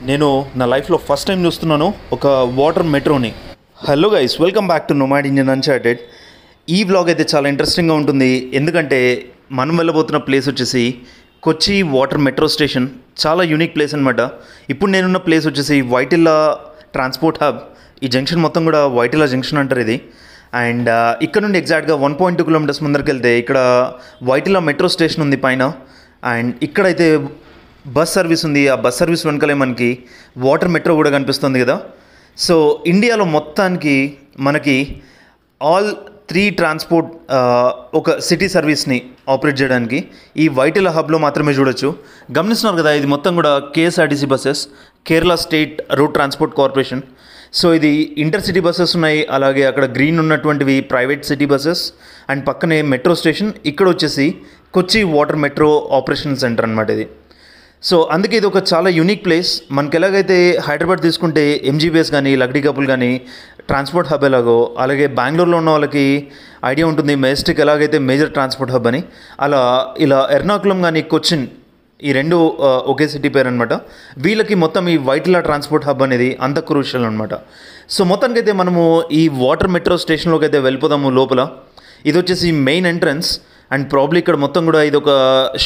నేను నా లైఫ్లో ఫస్ట్ టైం చూస్తున్నాను ఒక వాటర్ మెట్రోని. Hello guys, welcome back to Nomad Indian Uncharted. ఈ వ్లాగ్ అయితే చాలా ఇంట్రెస్టింగ్గా ఉంటుంది, ఎందుకంటే మనం వెళ్ళబోతున్న ప్లేస్ వచ్చేసి కొచ్చి వాటర్ మెట్రో స్టేషన్. చాలా యూనిక్ ప్లేస్ అనమాట. ఇప్పుడు నేనున్న ప్లేస్ వచ్చేసి వైటిల్లా ట్రాన్స్పోర్ట్ హబ్. ఈ జంక్షన్ మొత్తం కూడా వైటిల్లా జంక్షన్ అంటారు ఇది. అండ్ ఇక్కడ నుండి ఎగ్జాక్ట్గా 1.2 కిలోమీటర్స్ ముందరికి వెళ్తే ఇక్కడ వైటిల్లా మెట్రో స్టేషన్ ఉంది పైన. అండ్ ఇక్కడైతే బస్ సర్వీస్ ఉంది. ఆ బస్ సర్వీస్ వెనకాలే మనకి వాటర్ మెట్రో కూడా కనిపిస్తుంది కదా. సో ఇండియాలో మొత్తానికి మనకి ఆల్ 3 ట్రాన్స్పోర్ట్ ఒక సిటీ సర్వీస్ని ఆపరేట్ చేయడానికి ఈ వైటిల్లా హబ్లో మాత్రమే చూడొచ్చు. గమనిస్తున్నారు కదా, ఇది మొత్తం కూడా KSRTC buses, Kerala state road transport corporation. So ఇది ఇంటర్ సిటీ బస్సెస్ ఉన్నాయి, అలాగే అక్కడ గ్రీన్ ఉన్నటువంటివి ప్రైవేట్ సిటీ బస్సెస్, అండ్ పక్కనే మెట్రో స్టేషన్. ఇక్కడ వచ్చేసి Kochi water metro operation centre అనమాట ఇది. సో అందుకే ఇది ఒక చాలా యూనిక్ ప్లేస్. మనకి ఎలాగైతే హైదరాబాద్ తీసుకుంటే ఎంజీబీఎస్ కానీ లక్డీ కపుల్ కానీ ట్రాన్స్పోర్ట్ హబ్ ఎలాగో, అలాగే బెంగళూరులో ఉన్న వాళ్ళకి ఐడియా ఉంటుంది మెజెస్టిక్ ఎలాగైతే మేజర్ ట్రాన్స్పోర్ట్ హబ్ అని, అలా ఇలా ఎర్నాకుళం కానీ కొచ్చిన్ ఈ రెండు ఒకే సిటీ పేరు అనమాట. వీళ్ళకి మొత్తం ఈ వైటిల్లా ట్రాన్స్పోర్ట్ హబ్ అనేది అంత క్రూషియల్ అనమాట. సో మొత్తానికైతే మనము ఈ వాటర్ మెట్రో స్టేషన్లోకి అయితే వెళ్ళిపోదాము. లోపల ఇది వచ్చేసి మెయిన్ ఎంట్రన్స్. అండ్ ప్రాబ్లీ ఇక్కడ మొత్తం కూడా ఇది ఒక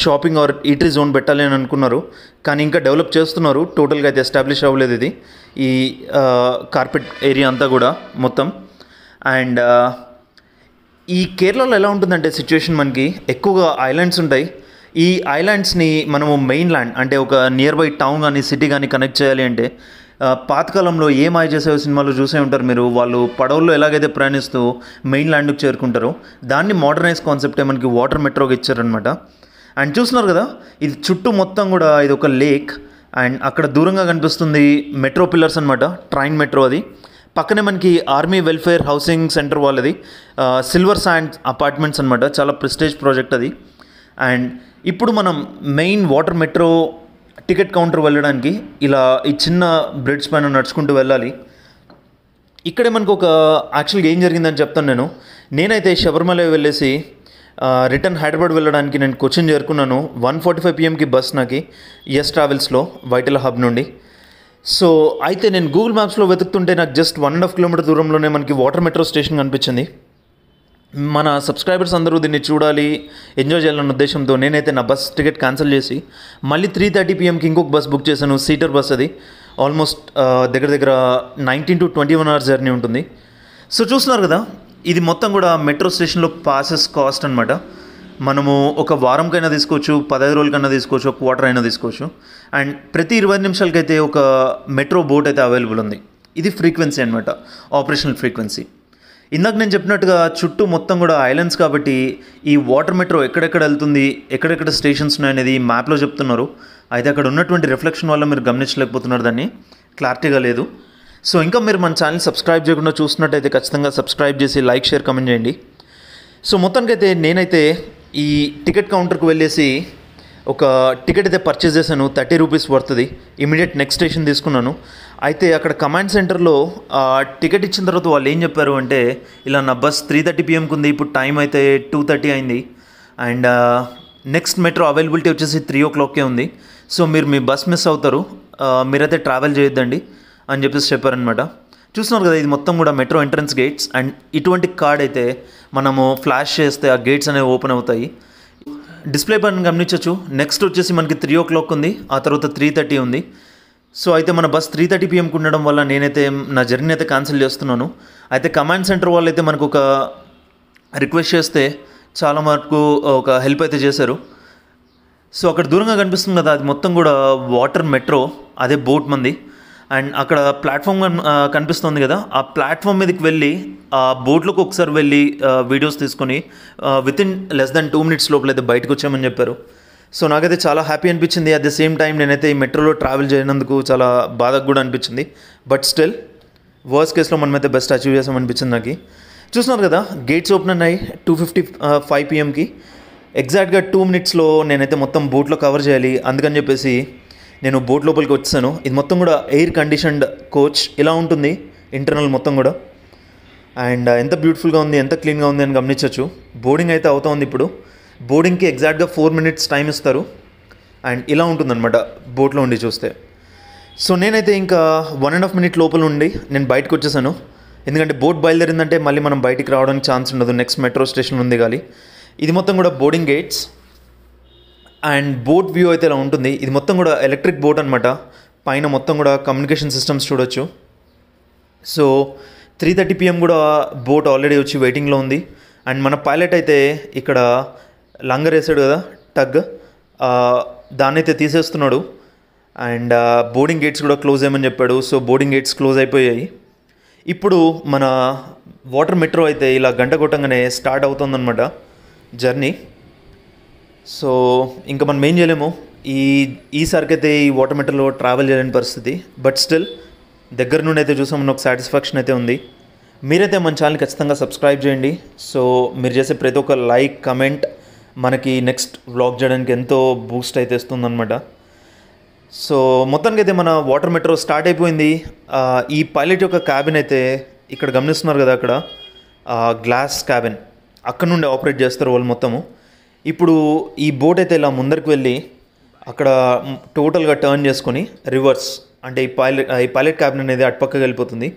షాపింగ్ ఆర్ ఈటరీ జోన్ పెట్టాలి అని అనుకున్నారు, కానీ ఇంకా డెవలప్ చేస్తున్నారు. టోటల్గా అయితే ఎస్టాబ్లిష్ అవ్వలేదు ఇది, ఈ కార్పెట్ ఏరియా అంతా కూడా మొత్తం. అండ్ ఈ కేరళలో ఎలా ఉంటుందంటే సిచ్యువేషన్, మనకి ఎక్కువగా ఐలాండ్స్ ఉంటాయి. ఈ ఐలాండ్స్ని మనము మెయిన్ ల్యాండ్ అంటే ఒక నియర్ బై టౌన్ కానీ సిటీ కానీ కనెక్ట్ చేయాలి అంటే పాతకాలంలో ఏ మాయ చేసే సినిమాలో చూసే ఉంటారు మీరు. వాళ్ళు పడవల్లో ఎలాగైతే ప్రయాణిస్తూ మెయిన్ ల్యాండ్కి చేరుకుంటారో దాన్ని మోడర్నైజ్ కాన్సెప్టే మనకి వాటర్ మెట్రోకి ఇచ్చారనమాట. అండ్ చూస్తున్నారు కదా, ఇది చుట్టూ మొత్తం కూడా ఇది ఒక లేక్. అండ్ అక్కడ దూరంగా కనిపిస్తుంది మెట్రో పిల్లర్స్ అనమాట, ట్రైన్ మెట్రో అది. పక్కనే మనకి ఆర్మీ వెల్ఫేర్ హౌసింగ్ సెంటర్ వాళ్ళది సిల్వర్ శాండ్ అపార్ట్మెంట్స్ అనమాట. చాలా ప్రెస్టేజ్ ప్రాజెక్ట్ అది. అండ్ ఇప్పుడు మనం main water metro ticket counter వెళ్ళడానికి ఇలా ఈ చిన్న బ్రిడ్జ్ పైన నడుచుకుంటూ వెళ్ళాలి. ఇక్కడే మనకు ఒక యాక్చువల్గా ఏం జరిగిందని చెప్తాను. నేనైతే శబరిమల వెళ్ళేసి రిటర్న్ హైదరాబాద్ వెళ్ళడానికి నేను కొచ్చిన్ చేరుకున్నాను. 1:45 PM బస్ నాకు ఎస్ ట్రావెల్స్లో వైటిల్లా హబ్ నుండి. సో అయితే నేను గూగుల్ మ్యాప్స్లో వెతుకుతుంటే నాకు జస్ట్ 1.5 కిలోమీటర్ దూరంలోనే మనకి వాటర్ మెట్రో స్టేషన్ కనిపించింది. మన సబ్స్క్రైబర్స్ అందరూ దీన్ని చూడాలి, ఎంజాయ్ చేయాలన్న ఉద్దేశంతో నేనైతే నా బస్ టికెట్ క్యాన్సిల్ చేసి మళ్ళీ 3:30 PM ఇంకొక బస్ బుక్ చేశాను. సీటర్ బస్ అది. ఆల్మోస్ట్ దగ్గర దగ్గర 19 to 21 hours జర్నీ ఉంటుంది. సో చూస్తున్నారు కదా, ఇది మొత్తం కూడా మెట్రో స్టేషన్లో పాసెస్ కాస్ట్ అనమాట. మనము ఒక వారంకైనా తీసుకోవచ్చు, 15 రోజులకైనా తీసుకోవచ్చు, ఒక క్వార్టర్ అయినా తీసుకోవచ్చు. అండ్ ప్రతి 20 నిమిషాలకైతే ఒక మెట్రో బోట్ అయితే అవైలబుల్ ఉంది. ఇది ఫ్రీక్వెన్సీ అనమాట, ఆపరేషనల్ ఫ్రీక్వెన్సీ. ఇందాక నేను చెప్పినట్టుగా చుట్టూ మొత్తం కూడా ఐలాండ్స్ కాబట్టి ఈ వాటర్ మెట్రో ఎక్కడెక్కడ వెళ్తుంది, ఎక్కడెక్కడ స్టేషన్స్ ఉన్నాయనేది మ్యాప్లో చెప్తున్నారు. అయితే అక్కడ ఉన్నటువంటి రిఫ్లెక్షన్ వల్ల మీరు గమనించలేకపోతున్నారు, దాన్ని క్లారిటీగా లేదు. సో ఇంకా మీరు మన ఛానల్ సబ్స్క్రైబ్ చేయకుండా చూస్తున్నట్టయితే ఖచ్చితంగా సబ్స్క్రైబ్ చేసి లైక్, షేర్, కమెంట్ చేయండి. సో మొత్తానికైతే నేనైతే ఈ టికెట్ కౌంటర్కి వెళ్ళేసి ఒక టికెట్ అయితే పర్చేస్ చేశాను. 30 రూపీస్ పడుతుంది. ఇమీడియట్ నెక్స్ట్ స్టేషన్ తీసుకున్నాను. అయితే అక్కడ కమాండ్ సెంటర్లో టికెట్ ఇచ్చిన తర్వాత వాళ్ళు ఏం చెప్పారు అంటే, ఇలా నా బస్ 3:30 PM ఉంది, ఇప్పుడు టైం అయితే 2:30 అయింది. అండ్ నెక్స్ట్ మెట్రో అవైలబిలిటీ వచ్చేసి 3 o'clock ఉంది. సో మీరు మీ బస్ మిస్ అవుతారు, మీరైతే ట్రావెల్ చేయొద్దండి అని చెప్పేసి చెప్పారనమాట. చూస్తున్నారు కదా, ఇది మొత్తం కూడా మెట్రో ఎంట్రన్స్ గేట్స్. అండ్ ఇటువంటి కార్డ్ అయితే మనము ఫ్లాష్ చేస్తే ఆ గేట్స్ అనేవి ఓపెన్ అవుతాయి. డిస్ప్లే పైన గమనించవచ్చు. నెక్స్ట్ వచ్చేసి మనకి 3 o'clock ఉంది, ఆ తర్వాత 3:30 ఉంది. సో అయితే మన బస్ 3:30 PM ఉండడం వల్ల నేనైతే నా జర్నీ అయితే క్యాన్సిల్ చేస్తున్నాను. అయితే కమాండ్ సెంటర్ వాళ్ళు అయితే మనకు ఒక రిక్వెస్ట్ చేస్తే చాలా మటుకు ఒక హెల్ప్ అయితే చేశారు. సో అక్కడ దూరంగా కనిపిస్తుంది కదా, అది మొత్తం కూడా వాటర్ మెట్రో, అదే బోట్ మంది. అండ్ అక్కడ ప్లాట్ఫామ్ కనిపిస్తుంది కదా, ఆ ప్లాట్ఫామ్ మీదకి వెళ్ళి ఆ బోట్లోకి ఒకసారి వెళ్ళి వీడియోస్ తీసుకొని వితిన్ లెస్ దాన్ 2 minutes లోపల అయితే బయటకు వచ్చామని చెప్పారు. సో నాకైతే చాలా హ్యాపీ అనిపించింది. అట్ ద సేమ్ టైం నేనైతే ఈ మెట్రోలో ట్రావెల్ చేయనందుకు చాలా బాధగా కూడా అనిపించింది. బట్ స్టిల్ వర్స్ట్ కేసులో మనమైతే బెస్ట్ అచీవ్ చేసామనిపించింది నాకు. చూస్తున్నారు కదా, గేట్స్ ఓపెన్ అయ్యాయి 2:55 PM. ఎగ్జాక్ట్గా 2 minutesలో నేనైతే మొత్తం బోట్లో కవర్ చేయాలి. అందుకని చెప్పేసి నేను బోట్ లోపలికి వచ్చాను. ఇది మొత్తం కూడా ఎయిర్ కండిషన్డ్ కోచ్ ఇలా ఉంటుంది ఇంటర్నల్ మొత్తం కూడా. అండ్ ఎంత బ్యూటిఫుల్గా ఉంది, ఎంత క్లీన్గా ఉంది అని గమనించవచ్చు. బోర్డింగ్ అయితే అవుతా ఉంది ఇప్పుడు. బోర్డింగ్కి ఎగ్జాక్ట్గా 4 minutes టైం ఇస్తారు. అండ్ ఇలా ఉంటుందన్నమాట బోట్లో ఉండి చూస్తే. సో నేనైతే ఇంకా 1.5 minute లోపల ఉండి నేను బయటకు వచ్చేసాను. ఎందుకంటే బోట్ బయలుదేరిందంటే మళ్ళీ మనం బయటికి రావడానికి ఛాన్స్ ఉండదు. నెక్స్ట్ మెట్రో స్టేషన్ ఉంది కానీ ఇది మొత్తం కూడా boarding gates and boat view అయితే ఇలా ఉంటుంది. ఇది మొత్తం కూడా ఎలక్ట్రిక్ బోట్ అనమాట. పైన మొత్తం కూడా కమ్యూనికేషన్ సిస్టమ్స్ చూడొచ్చు. సో 3:30 PM కూడా బోట్ ఆల్రెడీ వచ్చి వెయిటింగ్లో ఉంది. అండ్ మన పైలట్ అయితే ఇక్కడ లంగర్ వేసాడు కదా టగ్, దాన్ని అయితే తీసేస్తున్నాడు. అండ్ బోర్డింగ్ గేట్స్ కూడా క్లోజ్ అయ్యమని చెప్పాడు. సో బోర్డింగ్ గేట్స్ క్లోజ్ అయిపోయాయి. ఇప్పుడు మన వాటర్ మెట్రో అయితే ఇలా గంట కొట్టంగానే స్టార్ట్ అవుతుందన్నమాట జర్నీ. సో ఇంకా మనం ఏం చేయలేము. ఈసారికి అయితే ఈ వాటర్ మెట్రోలో ట్రావెల్ చేయలేని పరిస్థితి. బట్ స్టిల్ దగ్గర నుండి అయితే చూసామన్న ఒక సాటిస్ఫాక్షన్ అయితే ఉంది. మీరైతే మన ఛానల్ని ఖచ్చితంగా సబ్స్క్రైబ్ చేయండి. సో మీరు చేసే ప్రతి ఒక్క లైక్ కమెంట్ మనకి నెక్స్ట్ వ్లాగ్ చేయడానికి ఎంతో బూస్ట్ అయితే ఇస్తుందన్నమాట. సో మొత్తానికి అయితే మన వాటర్ మెట్రో స్టార్ట్ అయిపోయింది. ఈ పైలట్ యొక్క క్యాబిన్ అయితే ఇక్కడ గమనిస్తున్నారు కదా, అక్కడ గ్లాస్ క్యాబిన్ అక్కడ నుండి ఆపరేట్ చేస్తారు వాళ్ళు మొత్తము. ఇప్పుడు ఈ బోట్ అయితే ఇలా ముందరికి వెళ్ళి అక్కడ టోటల్గా టర్న్ చేసుకొని రివర్స్ అంటే ఈ పైలట్ క్యాబిన్ అనేది అటుపక్కకి వెళ్ళిపోతుంది.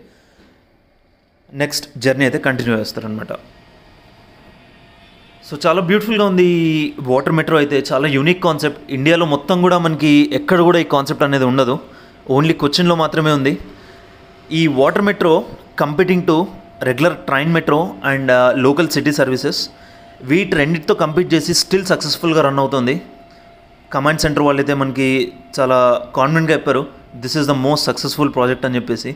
నెక్స్ట్ జర్నీ అయితే కంటిన్యూ చేస్తారనమాట. సో చాలా బ్యూటిఫుల్గా ఉంది ఈ వాటర్ మెట్రో అయితే. చాలా యూనిక్ కాన్సెప్ట్. ఇండియాలో మొత్తం కూడా మనకి ఎక్కడ కూడా ఈ కాన్సెప్ట్ అనేది ఉండదు. ఓన్లీ కొచ్చిన్లో మాత్రమే ఉంది ఈ water metro. Competing to regular train metro and local city services, వీటి రెండింటితో కంపీట్ చేసి స్టిల్ సక్సెస్ఫుల్గా రన్ అవుతుంది. కమాండ్ సెంటర్ వాళ్ళు అయితే మనకి చాలా కాన్ఫిడెంట్గా చెప్పారు this is the most successful project అని చెప్పేసి.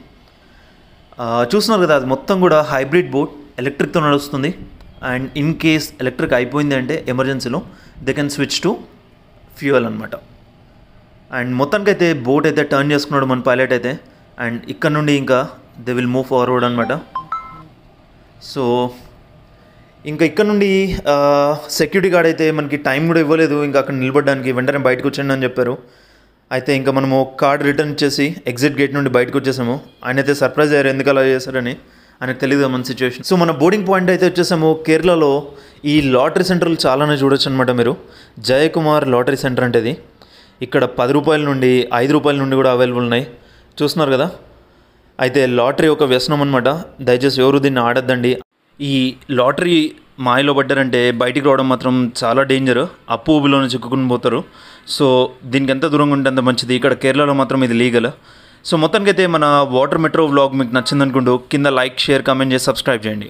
చూస్తున్నారు కదా, అది మొత్తం కూడా హైబ్రిడ్ బోట్, ఎలక్ట్రిక్తో నడుస్తుంది. అండ్ ఇన్ కేస్ ఎలక్ట్రిక్ అయిపోయింది అంటే ఎమర్జెన్సీలో they can switch to fuel అనమాట. అండ్ మొత్తానికైతే బోట్ అయితే టర్న్ చేసుకున్నాడు మన పైలట్ అయితే. అండ్ ఇక్కడ నుండి ఇంకా దే విల్ మూవ్ ఫార్వర్డ్ అనమాట. సో ఇంకా ఇక్కడ నుండి సెక్యూరిటీ గార్డ్ అయితే మనకి టైం కూడా ఇవ్వలేదు ఇంకా అక్కడ నిలబడడానికి, వెంటనే బయటకు వచ్చండి అని చెప్పారు. అయితే ఇంకా మనము కార్డ్ రిటర్న్ ఇచ్చేసి ఎగ్జిట్ గేట్ నుండి బయటకు వచ్చేసాము. ఆయన అయితే సర్ప్రైజ్ అయ్యారు ఎందుకు అలా చేశారని, ఆయనకు తెలియదు మన సిచ్యువేషన్. సో మన బోర్డింగ్ పాయింట్ అయితే వచ్చేసాము. కేరళలో ఈ లాటరీ సెంటర్లు చాలానే చూడొచ్చు అనమాట మీరు. జయకుమార్ లాటరీ సెంటర్ అంటే ఇది. ఇక్కడ 10 రూపాయల నుండి 5 రూపాయల నుండి కూడా అవైలబుల్ ఉన్నాయి. చూస్తున్నారు కదా. అయితే లాటరీ ఒక వ్యసనం అనమాట. దయచేసి ఎవరు దీన్ని ఆడద్దండి. ఈ లాటరీ మాయలో పడ్డారంటే బయటికి రావడం మాత్రం చాలా డేంజర్. అప్పు ఊబిలోనే చిక్కుకుని పోతారు. సో దీనికి ఎంత దూరంగా ఉంటే అంత మంచిది. ఇక్కడ కేరళలో మాత్రం ఇది లీగల్. సో మొత్తానికైతే మన వాటర్ మెట్రో వ్లాగ్ మీకు నచ్చిందనుకుంటూ కింద లైక్, షేర్, కామెంట్ చేసి సబ్స్క్రైబ్ చేయండి.